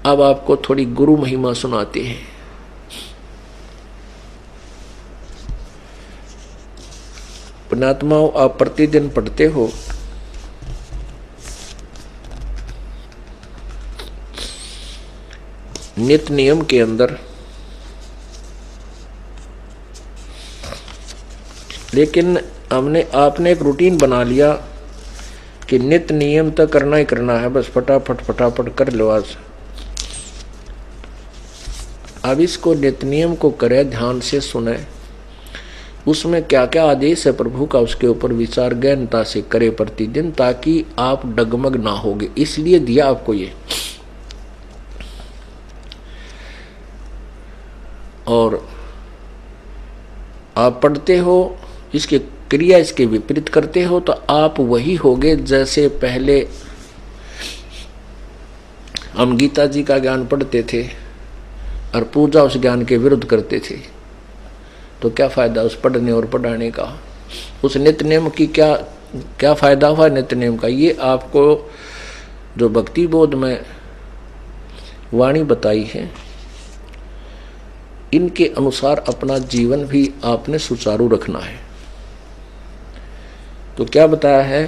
अब आपको थोड़ी गुरु महिमा सुनाते हैं। पुण्यात्माओं, आप प्रतिदिन पढ़ते हो नित्य नियम के अंदर, लेकिन आपने एक रूटीन बना लिया कि नित्य नियम तो करना ही करना है, बस फटाफट फटाफट कर लो आज। अब इसको नित्य नियम को करे, ध्यान से सुने, उसमें क्या क्या आदेश है प्रभु का, उसके ऊपर विचार गहनता से करे प्रतिदिन, ताकि आप डगमग ना होगे। इसलिए दिया आपको ये। और आप पढ़ते हो, इसके क्रिया इसके विपरीत करते हो, तो आप वही होगे जैसे पहले हम गीता जी का ज्ञान पढ़ते थे और पूजा उस ज्ञान के विरुद्ध करते थे। तो क्या फायदा उस पढ़ने और पढ़ाने का? उस नित्य नियम की क्या फायदा हुआ नित्य नियम का? ये आपको जो भक्ति बोध में वाणी बताई है, इनके अनुसार अपना जीवन भी आपने सुचारू रखना है। तो क्या बताया है?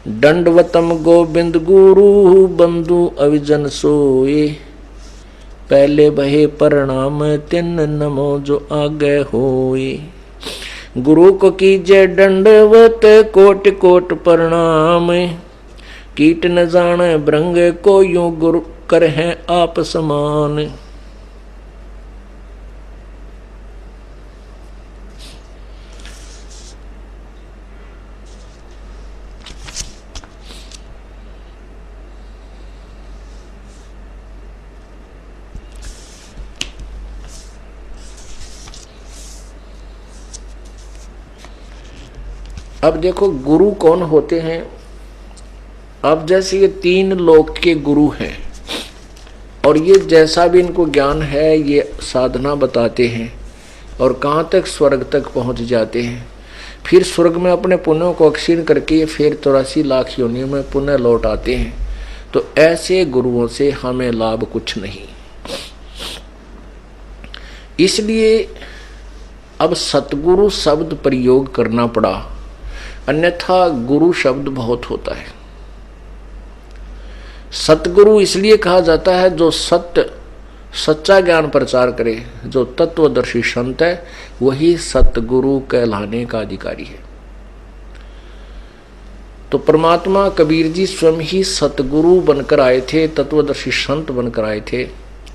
दंडवतम गोविंद गुरु बंधु अविजन सोए, पहले बहे प्रणाम तिन नमो जो आगे होए। गुरु को कीजे दंडवत कोटि कोट प्रणाम, कीट न जाने भृंग को यूं गुरु कर हैं आप समान। अब देखो गुरु कौन होते हैं। अब जैसे ये 3 लोक के गुरु हैं, और ये जैसा भी इनको ज्ञान है ये साधना बताते हैं, और कहाँ तक स्वर्ग तक पहुँच जाते हैं। फिर स्वर्ग में अपने पुण्यों को अक्षीण करके ये फिर 84 लाख योनियों में पुण्य लौट आते हैं। तो ऐसे गुरुओं से हमें लाभ कुछ नहीं। इसलिए अब सतगुरु शब्द प्रयोग करना पड़ा, अन्यथा गुरु शब्द बहुत होता है। सतगुरु इसलिए कहा जाता है जो सच्चा ज्ञान प्रचार करे, जो तत्वदर्शी संत है वही सतगुरु कहलाने का अधिकारी है। तो परमात्मा कबीर जी स्वयं ही सतगुरु बनकर आए थे, तत्वदर्शी संत बनकर आए थे,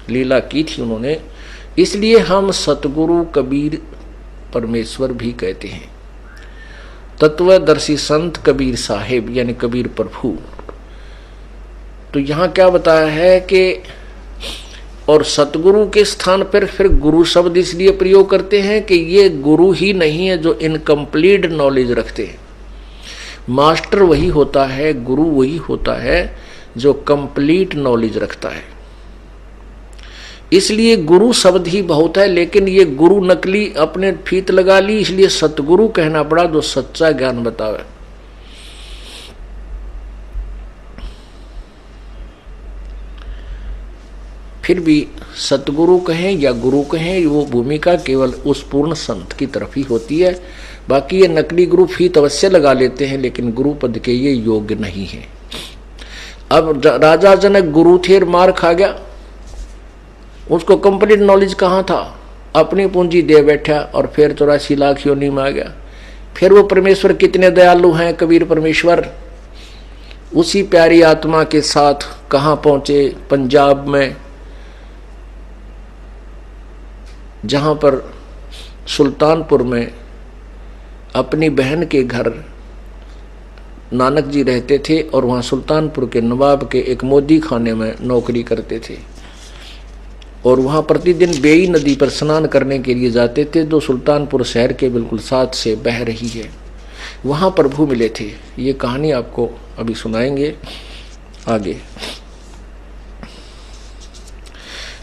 लीला की थी उन्होंने। इसलिए हम सतगुरु कबीर परमेश्वर भी कहते हैं। तत्वदर्शी संत कबीर साहिब यानी कबीर प्रभु। तो यहाँ क्या बताया है कि और सतगुरु के स्थान पर फिर गुरु शब्द इसलिए प्रयोग करते हैं कि ये गुरु ही नहीं है जो इनकम्प्लीट नॉलेज रखते हैं। मास्टर वही होता है, गुरु वही होता है जो कंप्लीट नॉलेज रखता है। इसलिए गुरु शब्द ही बहुत है, लेकिन ये गुरु नकली अपने फीत लगा ली, इसलिए सतगुरु कहना पड़ा जो सच्चा ज्ञान बतावे। फिर भी सतगुरु कहें या गुरु कहें, वो भूमिका केवल उस पूर्ण संत की तरफ ही होती है। बाकी ये नकली गुरु फीत अवश्य लगा लेते हैं, लेकिन गुरु पद के ये योग्य नहीं है। अब राजा जनक गुरु थे, मार खा गया, उसको कंप्लीट नॉलेज कहाँ था? अपनी पूंजी दे बैठा और फिर 84 लाख योनि में आ गया। फिर वो परमेश्वर कितने दयालु हैं, कबीर परमेश्वर उसी प्यारी आत्मा के साथ कहाँ पहुंचे? पंजाब में, जहां पर सुल्तानपुर में अपनी बहन के घर नानक जी रहते थे, और वहां सुल्तानपुर के नवाब के एक मोदी खाने में नौकरी करते थे, और वहां प्रतिदिन बेई नदी पर स्नान करने के लिए जाते थे, जो सुल्तानपुर शहर के बिल्कुल साथ से बह रही है। वहां प्रभु मिले थे। ये कहानी आपको अभी सुनाएंगे आगे।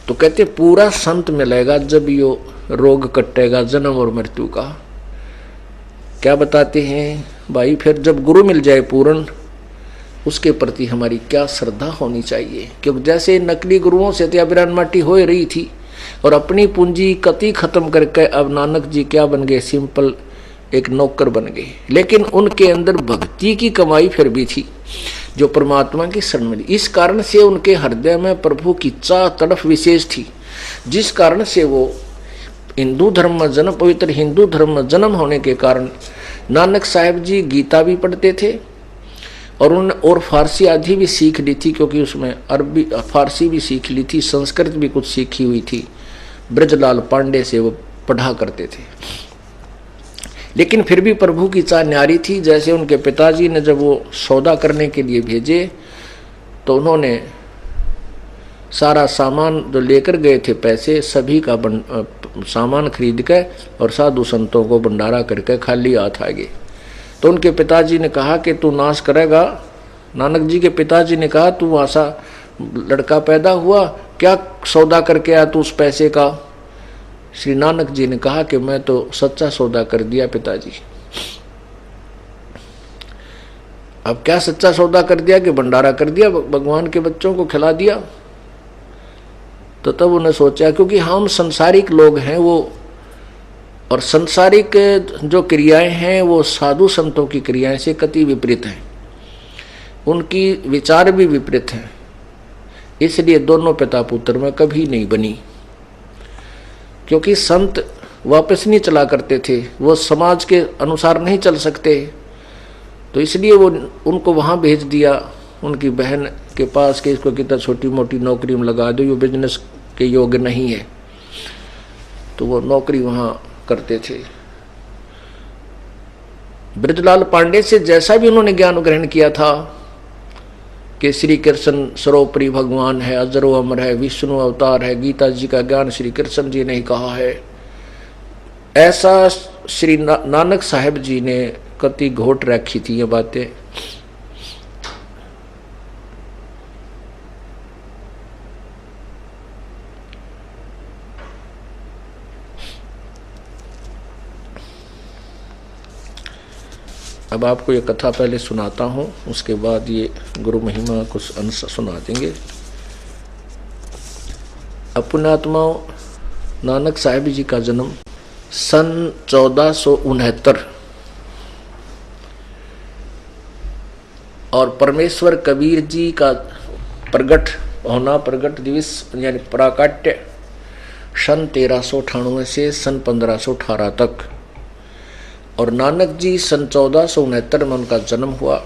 तो कहते पूरा संत मिलेगा जब यो रोग कटेगा जन्म और मृत्यु का। क्या बताते हैं भाई? फिर जब गुरु मिल जाए पूर्ण, उसके प्रति हमारी क्या श्रद्धा होनी चाहिए। क्योंकि जैसे नकली गुरुओं से त्याबिरान माटी हो रही थी और अपनी पूंजी कति खत्म करके अब नानक जी क्या बन गए, सिंपल एक नौकर बन गए। लेकिन उनके अंदर भक्ति की कमाई फिर भी थी जो परमात्मा की शरण मिली। इस कारण से उनके हृदय में प्रभु की चाह तड़फ विशेष थी, जिस कारण से वो हिंदू धर्म में जन्म, पवित्र हिंदू धर्म में जन्म होने के कारण नानक साहब जी गीता भी पढ़ते थे और फारसी आदि भी सीख ली थी, क्योंकि उसमें अरबी फारसी भी सीख ली थी, संस्कृत भी कुछ सीखी हुई थी। ब्रजलाल पांडे से वो पढ़ा करते थे। लेकिन फिर भी प्रभु की चाह न्यारी थी। जैसे उनके पिताजी ने जब वो सौदा करने के लिए भेजे तो उन्होंने सारा सामान जो लेकर गए थे, पैसे सभी का सामान खरीद के और साधु संतों को भंडारा करके खाली हाथ आ गए। तो उनके पिताजी ने कहा कि तू नाश करेगा। नानक जी के पिताजी ने कहा तू ऐसा लड़का पैदा हुआ, क्या सौदा करके आया तू उस पैसे का। श्री नानक जी ने कहा कि मैं तो सच्चा सौदा कर दिया पिताजी। अब क्या सच्चा सौदा कर दिया कि भंडारा कर दिया, भगवान के बच्चों को खिला दिया। तो तब उन्हें सोचा, क्योंकि हम संसारिक लोग हैं वो, और संसारिक जो क्रियाएं हैं वो साधु संतों की क्रियाएं से कति विपरीत हैं, उनकी विचार भी विपरीत हैं। इसलिए दोनों पिता पुत्र में कभी नहीं बनी, क्योंकि संत वापस नहीं चला करते थे, वो समाज के अनुसार नहीं चल सकते। तो इसलिए वो उनको वहाँ भेज दिया उनकी बहन के पास कि इसको कितना छोटी मोटी नौकरी में लगा दो, ये बिजनेस के योग्य नहीं है। तो वो नौकरी वहाँ करते थे। ब्रजलाल पांडे से जैसा भी उन्होंने ज्ञान ग्रहण किया था कि श्री कृष्ण सर्वोपरि भगवान है, अजरो अमर है, विष्णु अवतार है, गीता जी का ज्ञान श्री कृष्ण जी ने ही कहा है, ऐसा श्री नानक साहब जी ने कति घोट रखी थी ये बातें। अब आपको ये कथा पहले सुनाता हूँ, उसके बाद ये गुरु महिमा कुछ अंश सुना देंगे। पुण्यात्माओं, नानक साहब जी का जन्म सन 1469 और परमेश्वर कबीर जी का प्रगट होना, प्रगट दिवस यानी प्राकट्य सन 1398 से सन 1518 तक, और नानक जी सन 1469 में उनका जन्म हुआ।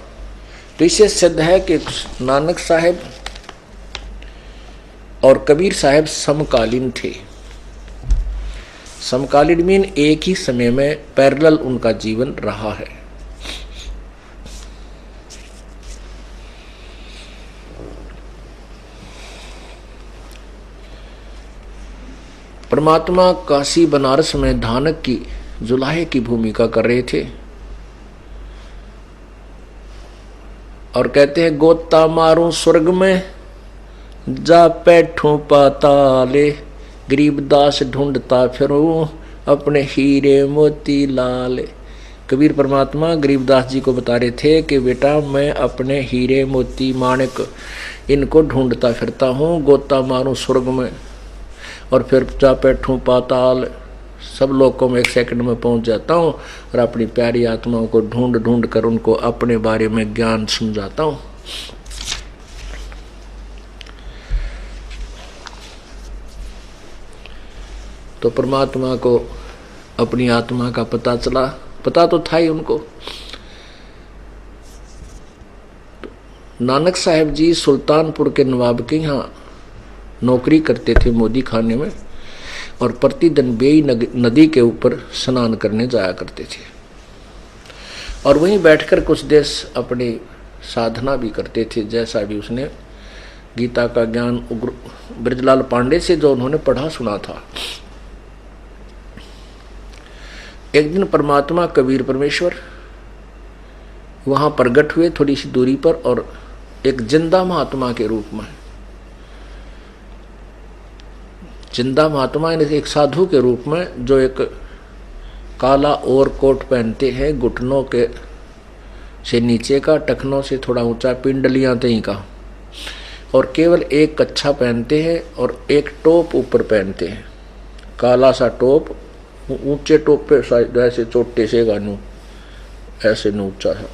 तो इससे सिद्ध है कि नानक साहब और कबीर साहब समकालीन थे। समकालीन मीन एक ही समय में पैरेलल उनका जीवन रहा है। परमात्मा काशी बनारस में धानक की जुलाहे की भूमिका कर रहे थे और कहते हैं, गोता मारूं स्वर्ग में जा बैठूं पाताले, गरीबदास ढूंढता फिरूं अपने हीरे मोती लाल। कबीर परमात्मा गरीबदास जी को बता रहे थे कि बेटा मैं अपने हीरे मोती माणिक इनको ढूंढता फिरता हूँ, गोता मारूं स्वर्ग में और फिर जा बैठूं पाताल, सब लोगों में 1 सेकंड में पहुंच जाता हूँ और अपनी प्यारी आत्माओं को ढूंढ ढूंढ कर उनको अपने बारे में ज्ञान समझाता हूँ। तो परमात्मा को अपनी आत्मा का पता चला, पता तो था ही उनको। तो नानक साहब जी सुल्तानपुर के नवाब के यहाँ नौकरी करते थे मोदी खाने में, और प्रतिदिन बेई नदी के ऊपर स्नान करने जाया करते थे और वहीं बैठकर कुछ देर अपनी साधना भी करते थे, जैसा भी उसने गीता का ज्ञान ब्रजलाल पांडे से जो उन्होंने पढ़ा सुना था। एक दिन परमात्मा कबीर परमेश्वर वहां प्रगट हुए थोड़ी सी दूरी पर, और एक जिंदा महात्मा के रूप में, जिंदा महात्मा एक साधु के रूप में, जो एक काला और कोट पहनते हैं, घुटनों के से नीचे का, टखनों से थोड़ा ऊंचा, पिंडलियां तई का, और केवल एक कच्छा पहनते हैं और एक टोप ऊपर पहनते हैं, काला सा टोप, ऊंचे टोप पे ऐसे चोटे से गानू ऐसे ऊंचा सा।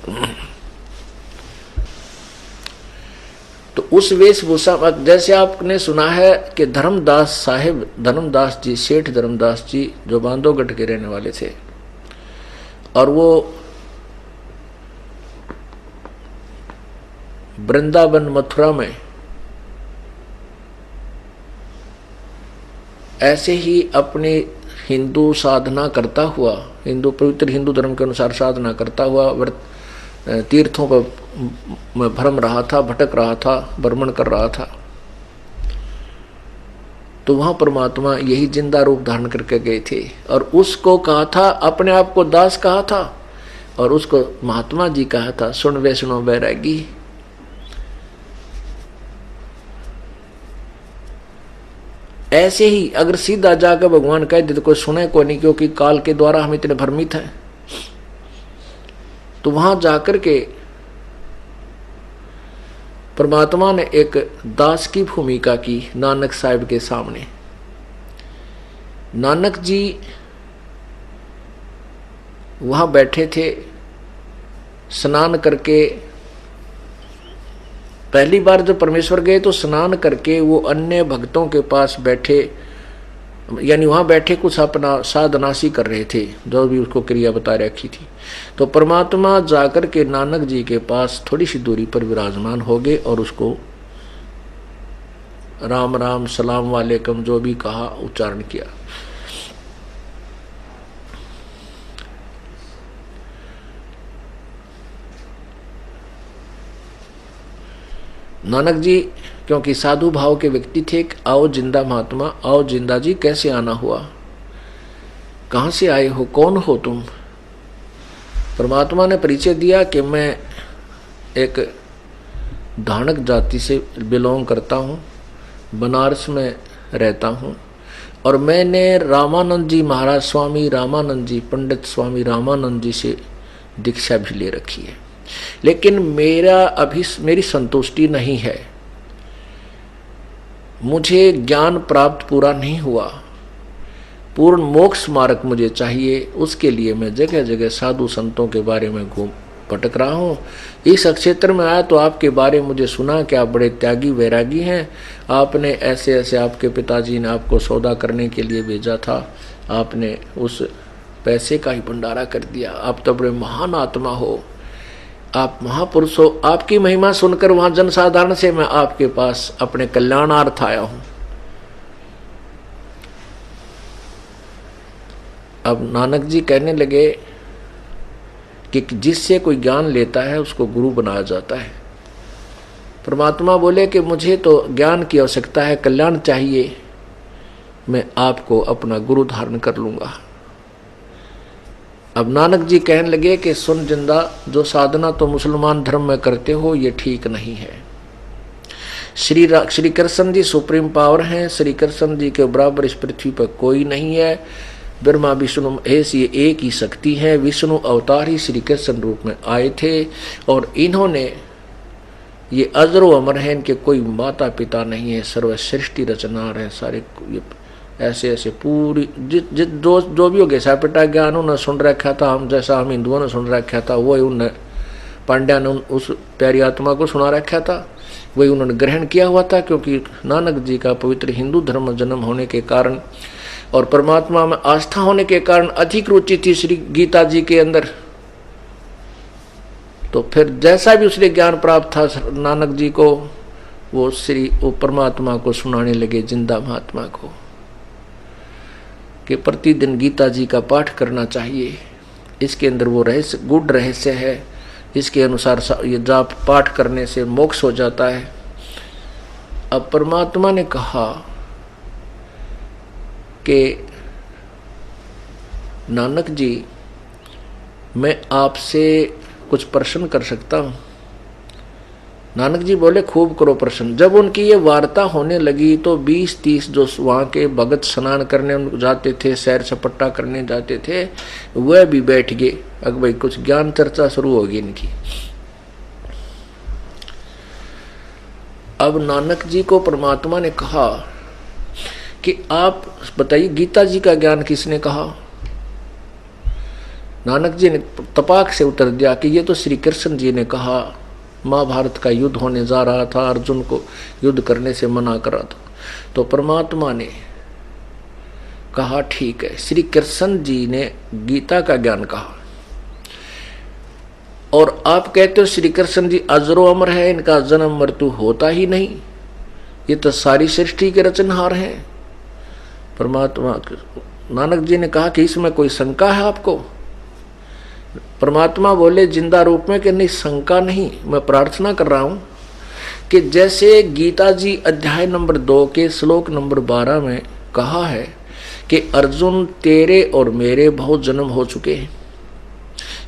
तो उस वेशभूषा, जैसे आपने सुना है कि धर्मदास साहिब, धर्मदास जी, सेठ धर्मदास जी जो बांधवगढ़ के रहने वाले थे, और वो वृंदावन मथुरा में ऐसे ही अपनी हिंदू साधना करता हुआ, हिंदू पवित्र हिंदू धर्म के अनुसार साधना करता हुआ तीर्थों पर भ्रम रहा था, भटक रहा था, भ्रमण कर रहा था। तो वहां परमात्मा यही जिंदा रूप धारण करके गए थे और उसको कहा था, अपने आप को दास कहा था और उसको महात्मा जी कहा था, सुन वैष्णो बैरागी। ऐसे ही अगर सीधा जाकर भगवान कह दे तो कोई सुने को नहीं, क्योंकि काल के द्वारा हम इतने भ्रमित हैं। तो वहां जाकर के परमात्मा ने एक दास की भूमिका की नानक साहिब के सामने। नानक जी वहां बैठे थे, स्नान करके, पहली बार जब परमेश्वर गए तो स्नान करके वो अन्य भक्तों के पास बैठे, यानी वहां बैठे कुछ अपना साधनासी कर रहे थे, जो भी उसको क्रिया बता रखी थी। तो परमात्मा जाकर के नानक जी के पास थोड़ी सी दूरी पर विराजमान हो गए और उसको राम राम सलाम वालेकुम जो भी कहा उच्चारण किया। नानक जी क्योंकि साधु भाव के व्यक्ति थे, आओ जिंदा महात्मा, आओ जिंदा जी, कैसे आना हुआ, कहां से आए हो, कौन हो तुम। परमात्मा ने परिचय दिया कि मैं एक धानक जाति से बिलोंग करता हूँ, बनारस में रहता हूँ, और मैंने रामानंद जी महाराज, स्वामी रामानंद जी, पंडित स्वामी रामानंद जी से दीक्षा भी ले रखी है, लेकिन मेरी संतुष्टि नहीं है, मुझे ज्ञान प्राप्त पूरा नहीं हुआ, पूर्ण मोक्ष मार्ग मुझे चाहिए। उसके लिए मैं जगह जगह साधु संतों के बारे में घूम भटक रहा हूँ। इस क्षेत्र में आया तो आपके बारे में मुझे सुना कि आप बड़े त्यागी वैरागी हैं, आपने ऐसे ऐसे, आपके पिताजी ने आपको सौदा करने के लिए भेजा था, आपने उस पैसे का ही भंडारा कर दिया, आप तो बड़े महान आत्मा हो, आप महापुरुष हो। आपकी महिमा सुनकर वहां जनसाधारण से मैं आपके पास अपने कल्याणार्थ आया हूं। अब नानक जी कहने लगे कि जिससे कोई ज्ञान लेता है उसको गुरु बनाया जाता है। परमात्मा बोले कि मुझे तो ज्ञान की आवश्यकता है, कल्याण चाहिए, मैं आपको अपना गुरु धारण कर लूंगा। अब नानक जी कहने लगे कि सुन जिंदा, जो साधना तो मुसलमान धर्म में करते हो ये ठीक नहीं है। श्री कृष्ण जी सुप्रीम पावर हैं, श्री कृष्ण जी के बराबर इस पृथ्वी पर कोई नहीं है। ब्रह्मा विष्णु महेश ये एक ही शक्ति है, विष्णु अवतार ही श्री कृष्ण रूप में आए थे और इन्होंने ये अजरो अमर है, इनके कोई माता पिता नहीं है, सर्वश्रेष्ठी रचनार है सारे। ऐसे ऐसे पूरी जो भी हो गया सापिटा ज्ञान उन्होंने सुन रखा था, हम जैसा हम हिंदुओं ने सुन रखा था वही उन्हें पांड्या ने उस प्यारी आत्मा को सुना रखा था, वही उन्होंने ग्रहण किया हुआ था। क्योंकि नानक जी का पवित्र हिंदू धर्म जन्म होने के कारण और परमात्मा में आस्था होने के कारण अधिक रुचि थी श्री गीता जी के अंदर। तो फिर जैसा भी उसने ज्ञान प्राप्त था नानक जी को, वो परमात्मा को सुनाने लगे, जिंदा महात्मा को, कि प्रतिदिन गीता जी का पाठ करना चाहिए, इसके अंदर वो रहस्य, गुड रहस्य है, इसके अनुसार ये जाप पाठ करने से मोक्ष हो जाता है। अब परमात्मा ने कहा कि नानक जी मैं आपसे कुछ प्रश्न कर सकता हूँ। नानक जी बोले खूब करो प्रश्न। जब उनकी ये वार्ता होने लगी तो 20-30 जो वहाँ के भगत स्नान करने जाते थे, सैर सपट्टा करने जाते थे, वह भी बैठ गए अब भाई कुछ ज्ञान चर्चा शुरू होगी इनकी। अब नानक जी को परमात्मा ने कहा कि आप बताइए गीता जी का ज्ञान किसने कहा? नानक जी ने तपाक से उत्तर दिया कि ये तो श्री कृष्ण जी ने कहा। महाभारत का युद्ध होने जा रहा था, अर्जुन को युद्ध करने से मना करा था, तो परमात्मा ने कहा ठीक है, श्री कृष्ण जी ने गीता का ज्ञान कहा। और आप कहते हो श्री कृष्ण जी अजरो अमर है, इनका जन्म मृत्यु होता ही नहीं, ये तो सारी सृष्टि के रचनहार हैं। परमात्मा नानक जी ने कहा कि इसमें कोई शंका है आपको? परमात्मा बोले जिंदा रूप में कि नहीं, शंका नहीं, मैं प्रार्थना कर रहा हूं कि जैसे गीता जी अध्याय नंबर 2 के श्लोक नंबर 12 में कहा है कि अर्जुन तेरे और मेरे बहुत जन्म हो चुके हैं,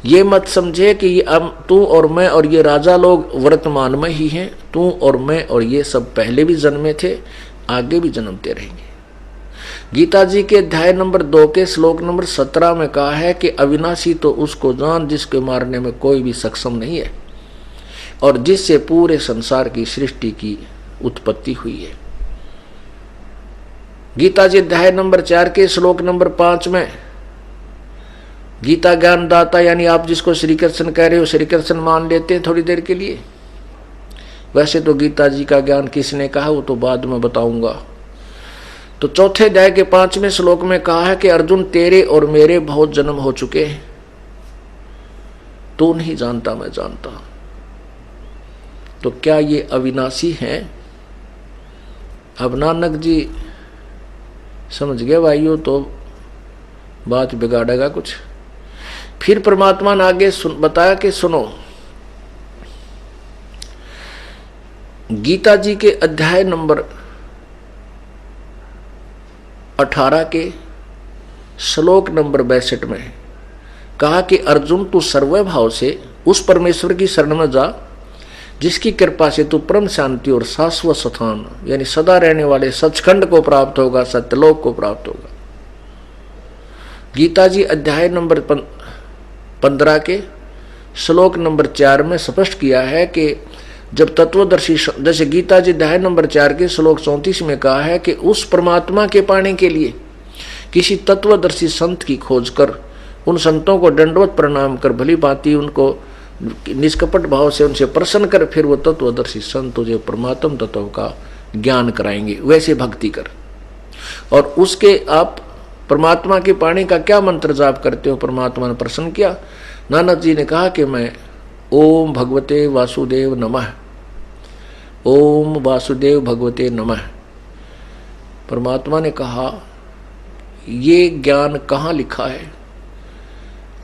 ये मत समझे कि ये अब तू और मैं और ये राजा लोग वर्तमान में ही हैं, तू और मैं और ये सब पहले भी जन्मे थे, आगे भी जन्मते रहेंगे। गीता जी के अध्याय नंबर 2 के श्लोक नंबर 17 में कहा है कि अविनाशी तो उसको जान जिसके मारने में कोई भी सक्षम नहीं है और जिससे पूरे संसार की सृष्टि की उत्पत्ति हुई है। गीता जी अध्याय नंबर 4 के श्लोक नंबर 5 में गीता ज्ञानदाता यानी आप जिसको श्री कृष्ण कह रहे हो, श्री कृष्ण मान लेते हैं थोड़ी देर के लिए। वैसे तो गीता जी का ज्ञान किसने कहा वो तो बाद में बताऊंगा। तो चौथे अध्याय के 5वें श्लोक में कहा है कि अर्जुन तेरे और मेरे बहुत जन्म हो चुके हैं, तू नहीं जानता मैं जानता। तो क्या ये अविनाशी हैं? अब नानक जी समझ गए भाइयों, तो बात बिगाड़ेगा कुछ। फिर परमात्मा ने आगे बताया कि सुनो, गीता जी के अध्याय नंबर 18 के श्लोक नंबर 62 में कहा कि अर्जुन तू सर्वभाव से उस परमेश्वर की शरण में जा जिसकी कृपा से तू परम शांति और शाश्वत स्थान यानी सदा रहने वाले सचखंड को प्राप्त होगा, सत्यलोक को प्राप्त होगा। गीता जी अध्याय नंबर 15 के श्लोक नंबर 4 में स्पष्ट किया है कि जब तत्वदर्शी, जैसे गीता जी अध्याय नंबर 4 के श्लोक 34 में कहा है कि उस परमात्मा के पाने के लिए किसी तत्वदर्शी संत की खोज कर उन संतों को दंडवत प्रणाम कर भली भांति उनको निष्कपट भाव से उनसे प्रसन्न कर, फिर वो तत्वदर्शी संत तुझे परमात्म तत्व का ज्ञान कराएंगे, वैसे भक्ति कर। और उसके आप परमात्मा के पाने का क्या मंत्र जाप करते हो? परमात्मा ने प्रसन्न किया। नानक जी ने कहा कि मैं ओम भगवते वासुदेव नमः, ओम वासुदेव भगवते नमः। परमात्मा ने कहा ये ज्ञान कहाँ लिखा है?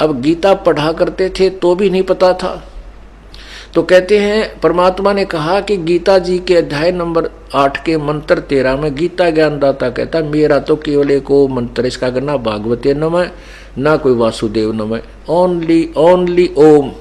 अब गीता पढ़ा करते थे तो भी नहीं पता था, तो कहते हैं परमात्मा ने कहा कि गीता जी के अध्याय नंबर 8 के मंत्र 13 में गीता ज्ञानदाता कहता मेरा तो केवल एक ओ मंत्र, इसका करना भागवते नमः, ना कोई वासुदेव नमः, ओनली ओम।